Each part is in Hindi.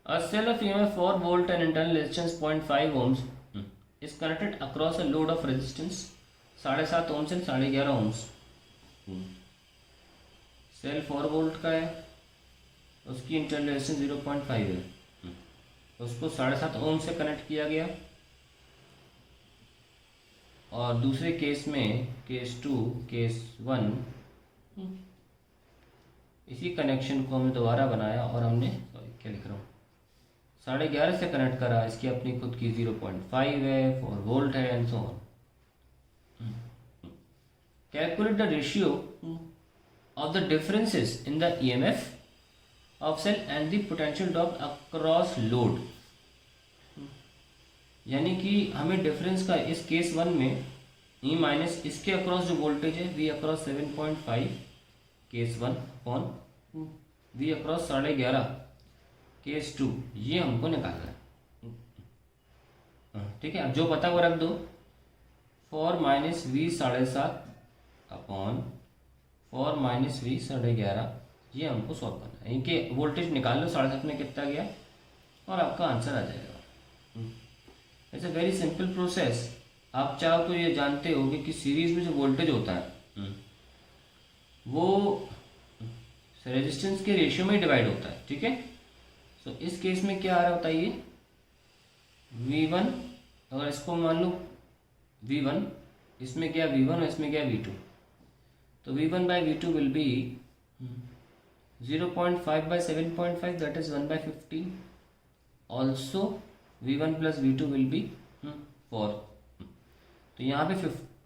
A cell of EMF 4 volt and internal resistance 0.5 ohms is connected across a load of resistance 7.5 ohms and 11.5 ohms. Cell 4 volt का है, उसकी इंटरनल रेजिस्टेंस 0.5 है, उसको 7.5 ओम से कनेक्ट किया गया। और दूसरे केस में केस 2 केस 1 इसी कनेक्शन को हमने दोबारा बनाया और हमने क्या लिख रहा हूँ 11.5 से कनेक्ट करा। इसकी अपनी खुद की 0.5 है, 4 वोल्ट है and so on. Calculate the ratio of the differences in the EMF of cell and the potential drop across load. यानी कि हमें डिफरेंस का इस केस 1 में ई माइनस इसके अक्रॉस जो वोल्टेज है V across 7.5 case 1 upon V across 11.5 case 2, ये हमको निकालना है। ठीक है, अब जो पता वो रख दो। 4 minus V 7.5 upon 4 minus V 11.5, ये हमको सॉल्व करना है। इनके वोल्टेज निकाल लो 7.5 में कितना गया और आपका आंसर आ जाएगा। It's a very simple process. आप चाहो तो ये जानते हो कि सीरीज में जो वोल्टेज होता है वो रेजिस्टेंस के रेशियो में डिवाइड होता है। ठीक है, तो इस केस में क्या आ रहा होता है ये V1, अगर इसको मान लो V1, इसमें क्या V1 और इसमें क्या V2, तो V1 by V2 will be 0.5 by 7.5 that is 1/15। Also V1 plus V2 will be 4। तो यहाँ पे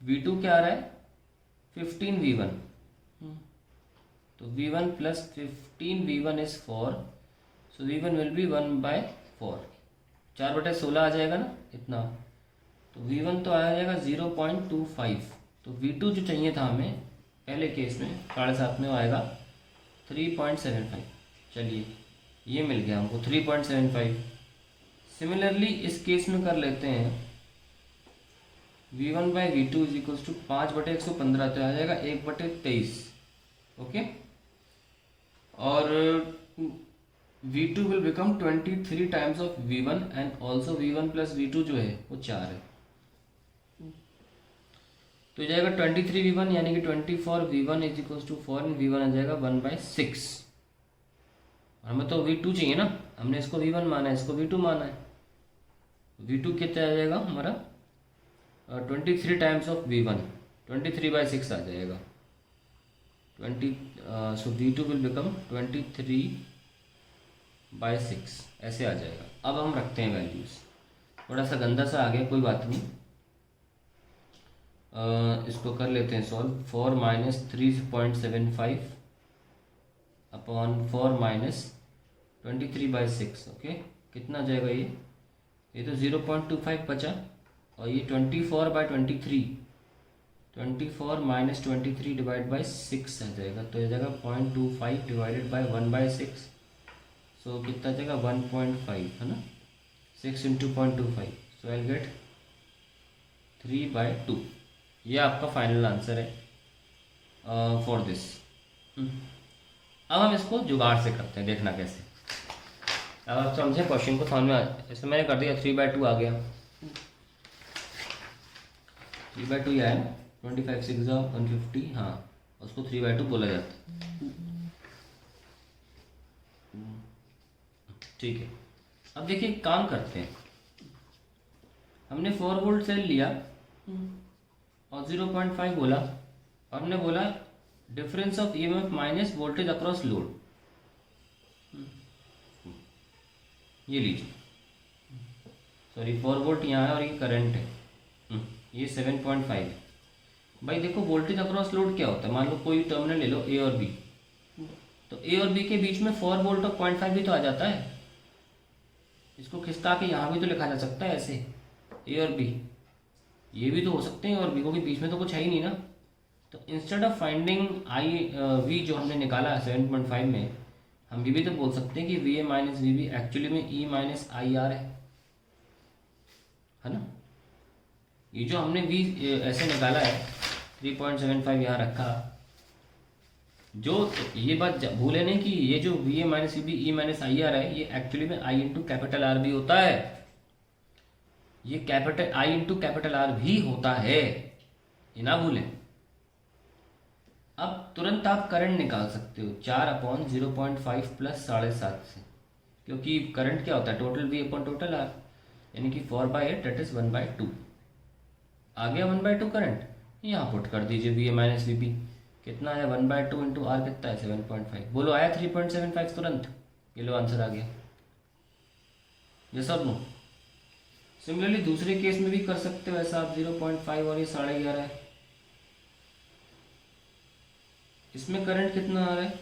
V2 क्या आ रहा है 15 V1, तो V1 plus 15 V1 is 4, so V1 will be 1/4। 4/16 आ जाएगा ना इतना, तो V1 तो आ जाएगा 0.25। तो V2 जो चाहिए था हमें पहले केस में 7.5 में आएगा 3.75। चलिए ये मिल गया हमको 3.75। सिमिलरली इस केस में कर लेते हैं V1 by V2 is equals to 5/115, तो आ जाएगा 1/23। ओके, और V2 will become 23 times of V1 and also V1 plus V2 जो है वो 4 है, तो जाएगा 23 V1 यानी कि 24 V1 is equals to 4 and V1 आ जाएगा 1/6। हमें तो V2 चाहिए ना, हमने इसको V1 माना है, इसको V2 माना है। V2 कितना आ जाएगा हमारा 23 टाइम्स ऑफ V1, 23/6 आ जाएगा 20। सो V2 विल बिकम 23/6 ऐसे आ जाएगा। अब हम रखते हैं वैल्यूज़, थोड़ा सा गंदा सा आ गया, कोई बात नहीं। इसको कर लेते हैं solve. 4 minus 3.75 upon 4 minus 23/6। Okay, कितना आ जाएगा ये तो 0.25 बचा, और ये 24/23, 24 माइनस 23 डिवाइड बाई 6 आ जाएगा, तो ये जाएगा 0.25 डिवाइडेड बाई 1/6। सो कितना जाएगा 1.5 है ना, 6 इंटू 0.25, सो आई गेट 3/2। ये आपका फाइनल आंसर है फॉर दिस। अब हम इसको जुगाड़ से करते हैं, देखना कैसे। अब आप समझे क्वेश्चन को, समझ में जैसे मैंने कर दिया 3/2 आ गया, 3/2 ये आया 25 6 150, हाँ उसको 3/2 बोला जाता है। ठीक है, अब देखिए काम करते हैं। हमने 4 वोल्ट सेल लिया और 0.5 बोला, और हमने बोला difference of EMF minus voltage across load. ये लीजिए, सॉरी 4 वोल्ट यहाँ है और ये करंट है, ये 7.5 है। भाई देखो वोल्टेज अक्रॉस लोड क्या होता है, मान लो कोई टर्मिनल ले लो ए और बी, तो ए और बी के बीच में 4 वोल्ट और 0.5 भी तो आ जाता है। इसको खिसका के यहाँ भी तो लिखा जा सकता है ऐसे, ए और बी, ये भी तो हो सकते हैं, और बी को के बीच में तो कुछ है ही नहीं ना। तो instead of finding I V जो हमने निकाला 7.5 में, हम ये भी तो बोल सकते हैं कि V A minus V B actually में ई माइनस आई आर है ना। ये जो हमने वी ऐसे निकाला है 3.75 यहाँ रखा, जो ये बात भूले नहीं कि ये जो V A minus V B E minus I R है, ये एक्चुअली में आई इंटू कैपिटल आर भी होता है। ये capital I into capital R भी होता है, ये ना भूलें। अब तुरंत आप करंट निकाल सकते हो 4/0.5 प्लस 7.5 से, क्योंकि करंट क्या होता है, total V upon total R, यानी कि 4/8 दैट इज 1/2। आ गया 1/2 करंट, यहाँ पुट कर दीजिए V A minus V B कितना है 1/2 इंटू आर कितना है 7.5। बोलो आया 3.75 तुरंत, ये लो आंसर आ गया। जैसा नो सिमिलरली दूसरे केस में भी कर सकते हो ऐसा आप 0.5 और ये 11.5 है। इसमें करंट कितना आ रहा है,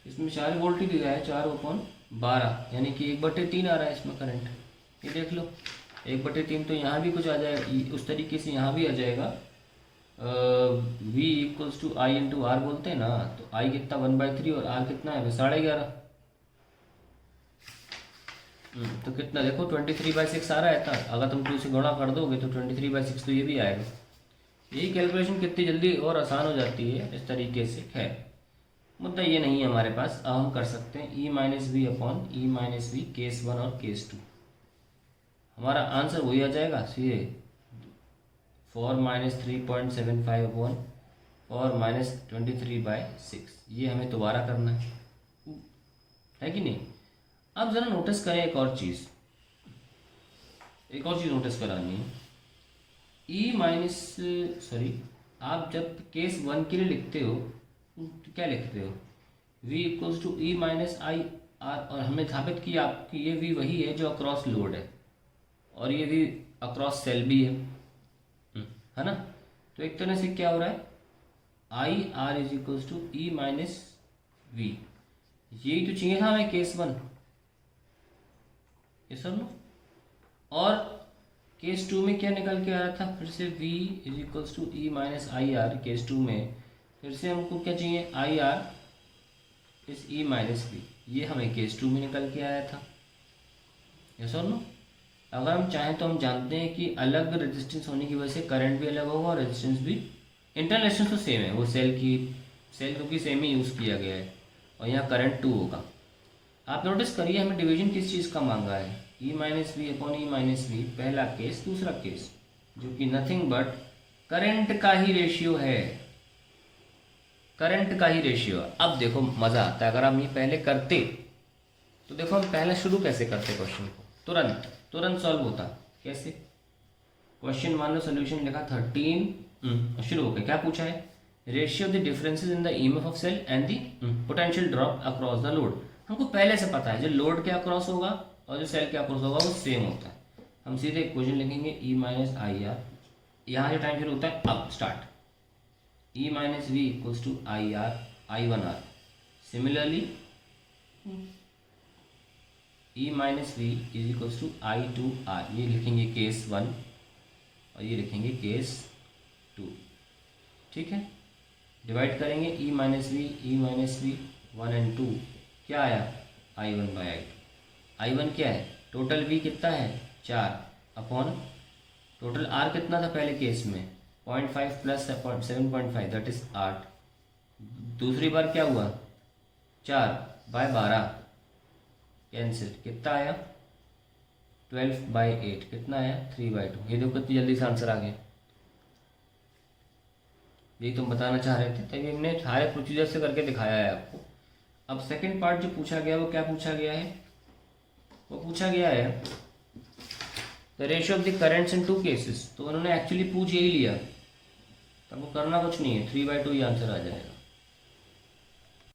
इसमें 4 वोल्ट ही दिया है 4/12, यानी कि 1/3 आ रहा है इसमें करंट। ये देख लो 1/3 तो यहाँ भी कुछ आ जाएगा, उस तरीके से यहाँ भी आ जाएगा। V equals to I into R बोलते हैं ना, तो I कितना 1/3 और R कितना है 11.5। तो कितना देखो 23/6 आ रहा है था, अगर तुम 2 से गुणा कर दोगे तो 23/6 तो ये भी आएगा। यही कैलकुलेशन कितनी जल्दी और आसान हो जाती है इस तरीके से। खैर मुद्दा ये नहीं है हमारे पास, अब हम कर सकते हैं E minus V upon E minus V case 1 और केस 2। हमारा आंसर वही आ जाएगा सीधे 4 - 3.75 अपॉन 4 - 23/6। ये हमें दोबारा करना है कि नहीं। अब ज़रा नोटिस करें एक और चीज़ नोटिस करानी है। आप जब केस 1 के लिए लिखते हो तो क्या लिखते हो, v equals to E minus I R, और हमने साबित किया आपकी ये v वही है जो अक्रॉस लोड है और ये v अक्रॉस सेल भी है ना। तो एक तरह से क्या हो रहा है, I R is equals to E minus V, यही तो चाहिए था हमें केस 1, ये सब लो। और केस 2 में क्या निकल के आ रहा था, फिर से v is equals to E minus I R. Case 2 में फिर से हमको क्या चाहिए, I R is E minus V, ये हमें केस 2 में निकल के आया था, ये सब लो। अगर हम चाहें तो हम जानते हैं कि अलग रेजिस्टेंस होने की वजह से करंट भी अलग होगा और रेजिस्टेंस भी, इंटरनल रेजिस्टेंस तो सेम है, वो सेल क्योंकि सेम ही यूज़ किया गया है, और यहाँ करंट 2 होगा। आप नोटिस करिए हमें डिवीजन किस चीज़ का मांगा है, E minus V upon E minus V, पहला केस। दूसरा केस जो कि नथिंग बट करंट का ही रेशियो है, करंट का ही रेशियो। अब देखो मज़ा आता है, अगर हम ये पहले करते तो देखो हम पहले शुरू कैसे करते क्वेश्चन को, तुरंत सॉल्व होता। कैसे, क्वेश्चन मान लो सोल्यूशन लिखा 13, शुरू हो गया। क्या पूछा है, ratio of the differences in the EMF of cell and the potential drop across the load. हमको पहले से पता है जो लोड के अक्रॉस होगा और जो सेल के अक्रॉस होगा वो सेम होता है। हम सीधे इक्वेशन लिखेंगे ई माइनस आई आर, यहाँ जो टाइम शुरू होता है अब start, E minus V equals to I R I1R। Similarly E minus V is equals to I2R, ये लिखेंगे केस 1 और ये लिखेंगे केस 2। ठीक है, डिवाइड करेंगे ई माइनस वी 1 and 2, क्या आया I1/I2। I1 क्या है, टोटल V कितना है 4 अपॉन टोटल R कितना था पहले केस में 0.5 प्लस 7.5 दैट इज 8। दूसरी बार क्या हुआ 4/12 कैंसिल, कितना आया 12/8, कितना आया 3/2। ये देखो कितनी जल्दी से आंसर आ गया, यही तुम बताना चाह रहे थे, तभी हमने सारे प्रोसीजर से करके दिखाया है आपको। अब सेकंड पार्ट जो पूछा गया वो क्या पूछा गया है, वो पूछा गया है the ratio of the currents in 2 cases. तो उन्होंने एक्चुअली पूछ यही लिया, तब वो करना कुछ नहीं है, 3/2 ही आंसर आ जाएगा।